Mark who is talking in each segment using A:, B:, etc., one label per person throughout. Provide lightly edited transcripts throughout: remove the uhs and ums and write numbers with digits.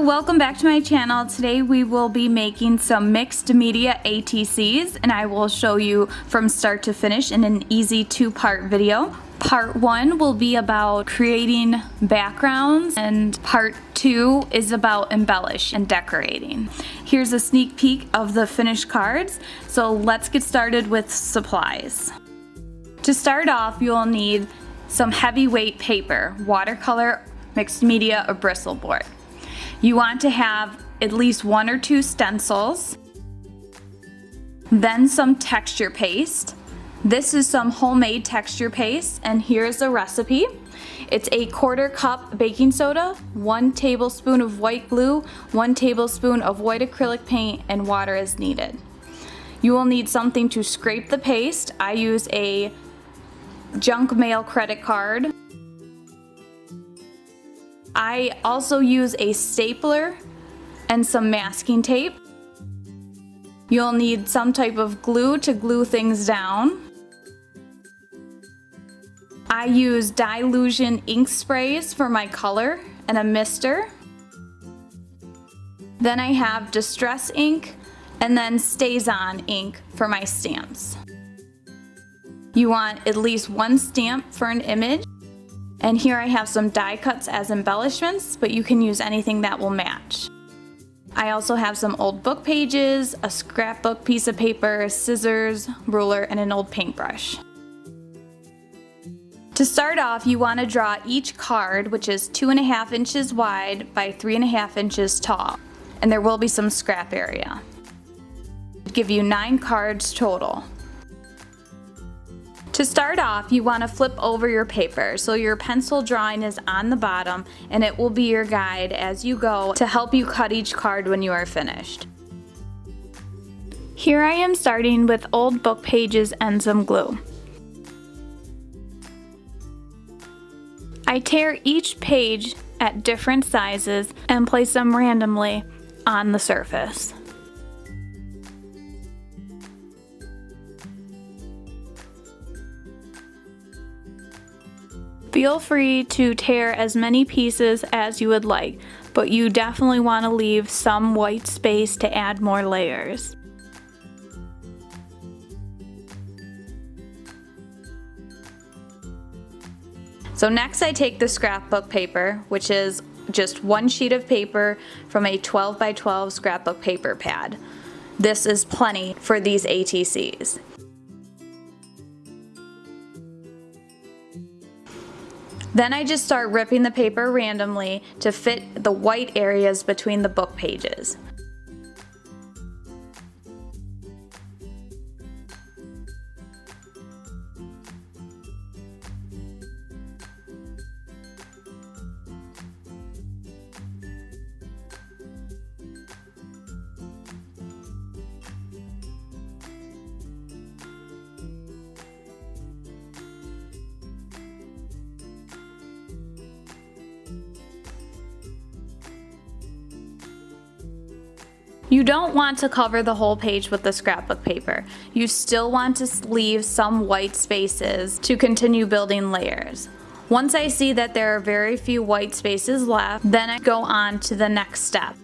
A: welcome back to my channel. Today we will be making some mixed media ATCs, and I will show you from start to finish in an easy two-part video. Part 1 will be about creating backgrounds, and part 2 is about embellish and decorating. Here's a sneak peek of the finished cards, so let's get started with supplies. To start off, you'll need some heavyweight paper, watercolor, mixed media, or bristle board. You want to have at least 1 or 2 stencils, then some texture paste. This is some homemade texture paste, and here's the recipe. It's a 1/4 cup baking soda, 1 tablespoon of white glue, 1 tablespoon of white acrylic paint, and water as needed. You will need something to scrape the paste. I use a junk mail credit card. I also use a stapler and some masking tape. You'll need some type of glue to glue things down. I use Dylusion Ink sprays for my color and a mister. Then I have Distress Ink and then Staz On ink for my stamps. You want at least 1 stamp for an image. And here I have some die cuts as embellishments, but you can use anything that will match. I also have some old book pages, a scrapbook piece of paper, scissors, ruler, and an old paintbrush. To start off, you want to draw each card, which is 2.5 inches wide by 3.5 inches tall, and there will be some scrap area. It'll give you 9 cards total. To start off, you want to flip over your paper so your pencil drawing is on the bottom, and it will be your guide as you go to help you cut each card when you are finished. Here I am starting with old book pages and some glue. I tear each page at different sizes and place them randomly on the surface. Feel free to tear as many pieces as you would like, but you definitely want to leave some white space to add more layers. So next I take the scrapbook paper, which is just 1 sheet of paper from a 12 by 12 scrapbook paper pad. This is plenty for these ATCs. Then I just start ripping the paper randomly to fit the white areas between the book pages. You don't want to cover the whole page with the scrapbook paper. You still want to leave some white spaces to continue building layers. Once I see that there are very few white spaces left, then I go on to the next step.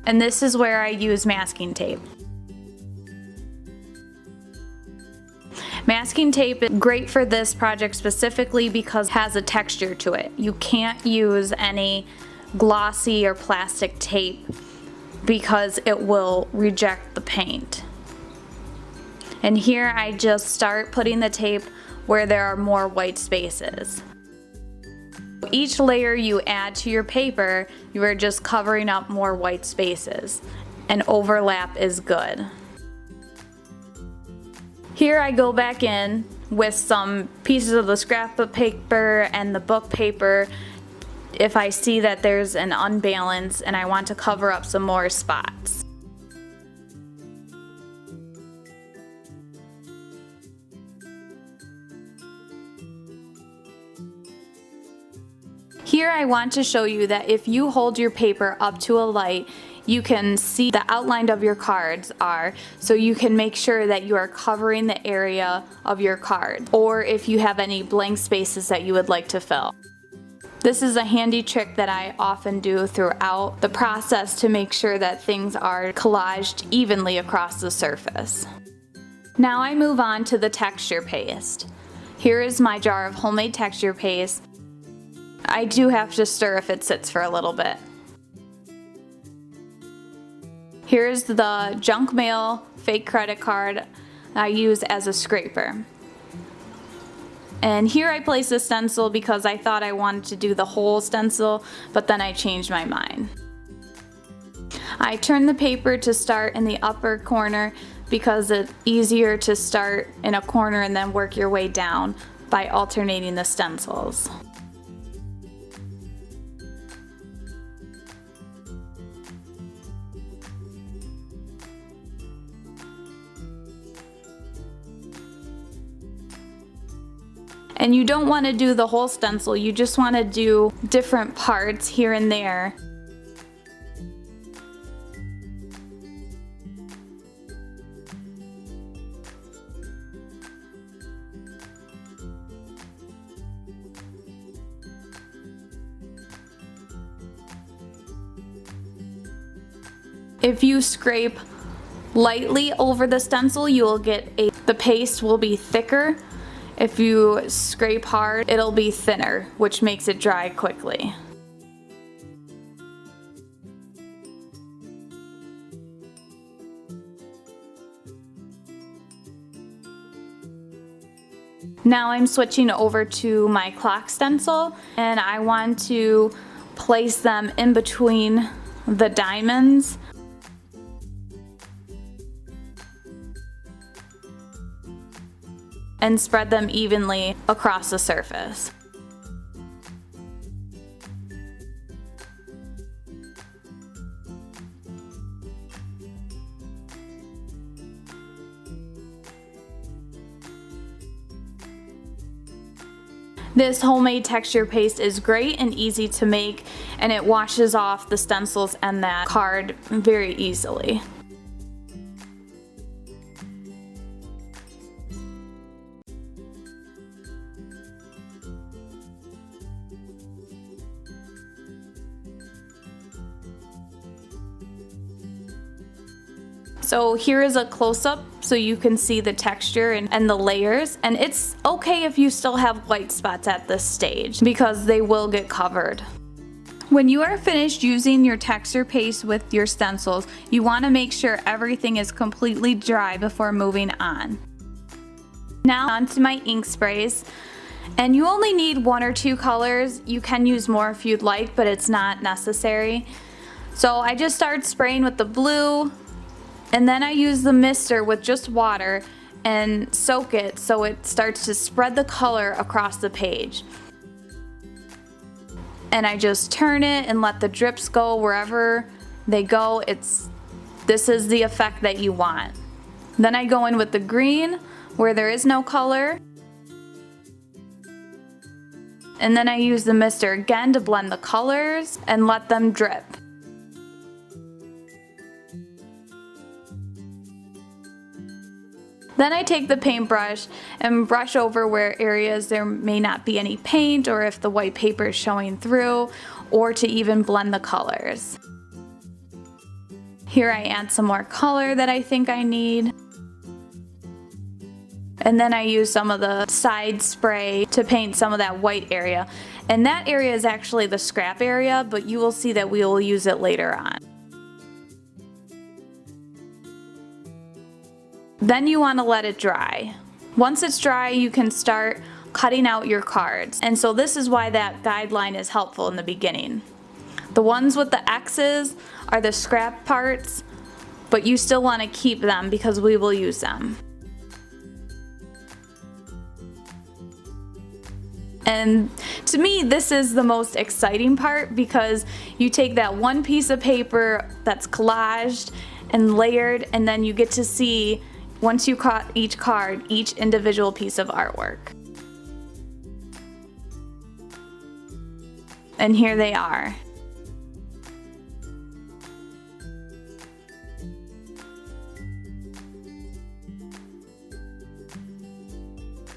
A: And this is where I use masking tape. Masking tape is great for this project specifically because it has a texture to it. You can't use any glossy or plastic tape because it will reject the paint. And here I just start putting the tape where there are more white spaces. Each layer you add to your paper, you are just covering up more white spaces, and overlap is good. Here I go back in with some pieces of the scrapbook paper and the book paper if I see that there's an unbalance and I want to cover up some more spots. Here I want to show you that if you hold your paper up to a light, you can see the outline of your cards are, so you can make sure that you are covering the area of your card, or if you have any blank spaces that you would like to fill. This is a handy trick that I often do throughout the process to make sure that things are collaged evenly across the surface. Now I move on to the texture paste. Here is my jar of homemade texture paste. I do have to stir if it sits for a little bit. Here's the junk mail fake credit card I use as a scraper. And here I place a stencil because I thought I wanted to do the whole stencil, but then I changed my mind. I turn the paper to start in the upper corner because it's easier to start in a corner and then work your way down by alternating the stencils. And you don't want to do the whole stencil, you just want to do different parts here and there. If you scrape lightly over the stencil, you will get the paste will be thicker. If you scrape hard, it'll be thinner, which makes it dry quickly. Now I'm switching over to my clock stencil, and I want to place them in between the diamonds. And spread them evenly across the surface. This homemade texture paste is great and easy to make, and it washes off the stencils and that card very easily. So here is a close-up so you can see the texture and the layers, and it's okay if you still have white spots at this stage because they will get covered. When you are finished using your texture paste with your stencils, you want to make sure everything is completely dry before moving on. Now onto my ink sprays. And you only need 1 or 2 colors. You can use more if you'd like, but it's not necessary. So I just started spraying with the blue, and then I use the mister with just water and soak it so it starts to spread the color across the page. And I just turn it and let the drips go wherever they go. This is the effect that you want. Then I go in with the green where there is no color. And then I use the mister again to blend the colors and let them drip. Then I take the paintbrush and brush over where areas there may not be any paint, or if the white paper is showing through, or to even blend the colors. Here I add some more color that I think I need. And then I use some of the side spray to paint some of that white area. And that area is actually the scrap area, but you will see that we will use it later on. Then you want to let it dry. Once it's dry, you can start cutting out your cards. And so this is why that guideline is helpful in the beginning. The ones with the X's are the scrap parts, but you still want to keep them because we will use them. And to me, this is the most exciting part because you take that one piece of paper that's collaged and layered, and then you get to see, once you cut each card, each individual piece of artwork. And here they are.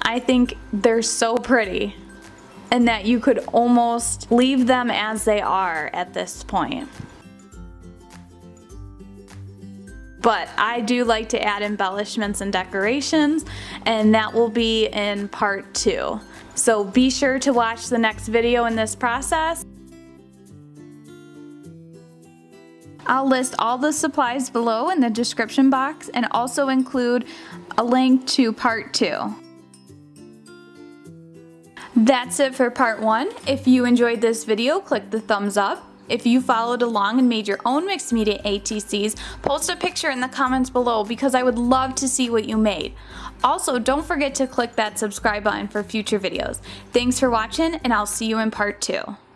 A: I think they're so pretty. and that you could almost leave them as they are at this point. But I do like to add embellishments and decorations, and that will be in part 2. So be sure to watch the next video in this process. I'll list all the supplies below in the description box and also include a link to part 2. That's it for part 1. If you enjoyed this video, click the thumbs up. If you followed along and made your own mixed media ATCs, post a picture in the comments below because I would love to see what you made. Also, don't forget to click that subscribe button for future videos. Thanks for watching, and I'll see you in part 2.